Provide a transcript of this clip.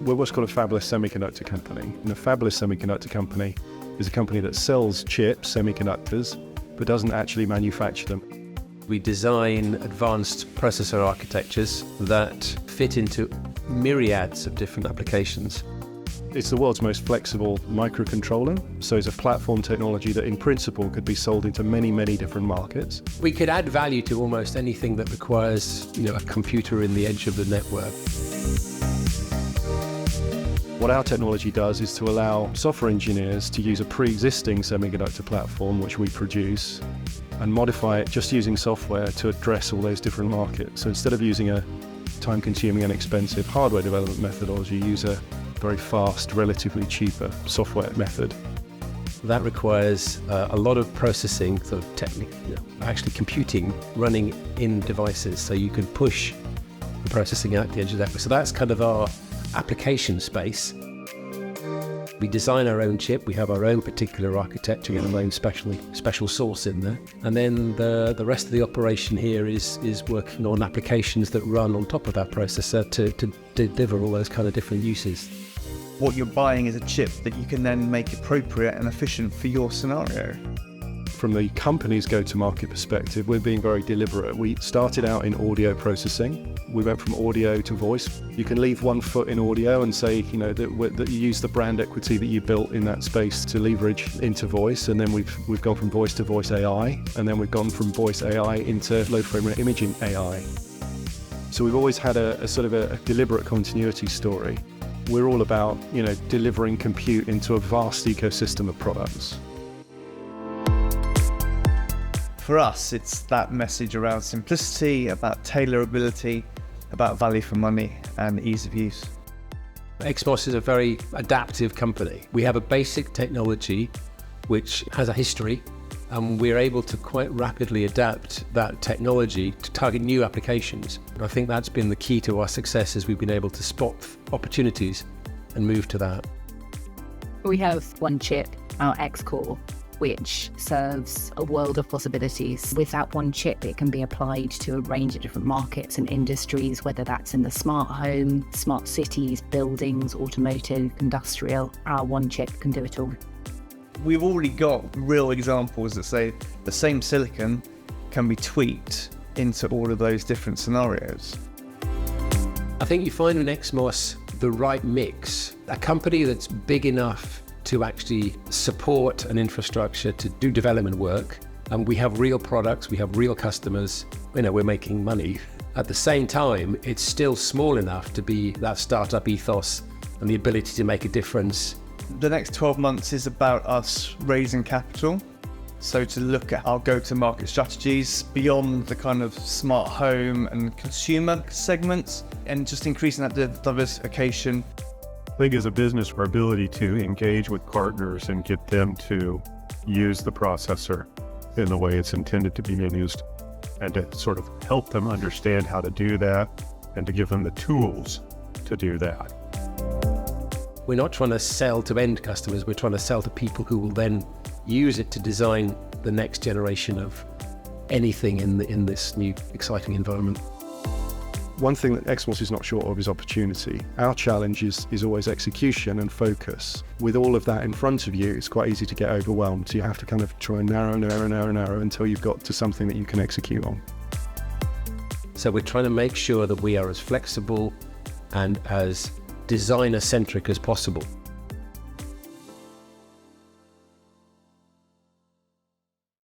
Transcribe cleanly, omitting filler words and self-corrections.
We're what's called a fabless semiconductor company. And a fabless semiconductor company is a company that sells chips, semiconductors, but doesn't actually manufacture them. We design advanced processor architectures that fit into myriads of different applications. It's the world's most flexible microcontroller, so it's a platform technology that in principle could be sold into many, many different markets. We could add value to almost anything that requires, a computer in the edge of the network. What our technology does is to allow software engineers to use a pre-existing semiconductor platform which we produce and modify it just using software to address all those different markets. So instead of using a time-consuming and expensive hardware development methodology, use a very fast, relatively cheaper software method. That requires a lot of processing, sort of actually computing, running in devices, so you can push the processing out the edge of the network. So that's kind of our application space. We design our own chip, we have our own particular architecture and our own special source in there. And then the rest of the operation here is working on applications that run on top of that processor to deliver all those kind of different uses. What you're buying is a chip that you can then make appropriate and efficient for your scenario. From the company's go-to-market perspective, we're being very deliberate. We started out in audio processing. We went from audio to voice. You can leave one foot in audio and say, that you use the brand equity that you built in that space to leverage into voice. And then we've gone from voice to voice AI. And then we've gone from voice AI into low frame rate imaging AI. So we've always had a sort of a deliberate continuity story. We're all about, delivering compute into a vast ecosystem of products. For us, it's that message around simplicity, about tailorability, about value for money and ease of use. XMOS is a very adaptive company. We have a basic technology which has a history, and we're able to quite rapidly adapt that technology to target new applications. And I think that's been the key to our success, as we've been able to spot opportunities and move to that. We have one chip, our XCORE, which serves a world of possibilities. With that one chip, it can be applied to a range of different markets and industries, whether that's in the smart home, smart cities, buildings, automotive, industrial. Our one chip can do it all. We've already got real examples that say the same silicon can be tweaked into all of those different scenarios. I think you find in XMOS the right mix, a company that's big enough to actually support an infrastructure to do development work. And we have real products, we have real customers, we're making money. At the same time, it's still small enough to be that startup ethos and the ability to make a difference. The next 12 months is about us raising capital. So to look at our go-to-market strategies beyond the kind of smart home and consumer segments, and just increasing that diversification. I think as a business, our ability to engage with partners and get them to use the processor in the way it's intended to be used, and to sort of help them understand how to do that and to give them the tools to do that. We're not trying to sell to end customers, we're trying to sell to people who will then use it to design the next generation of anything in this new exciting environment. One thing that XMOS is not short of is opportunity. Our challenge is always execution and focus. With all of that in front of you, it's quite easy to get overwhelmed. So you have to kind of try and narrow until you've got to something that you can execute on. So we're trying to make sure that we are as flexible and as designer-centric as possible.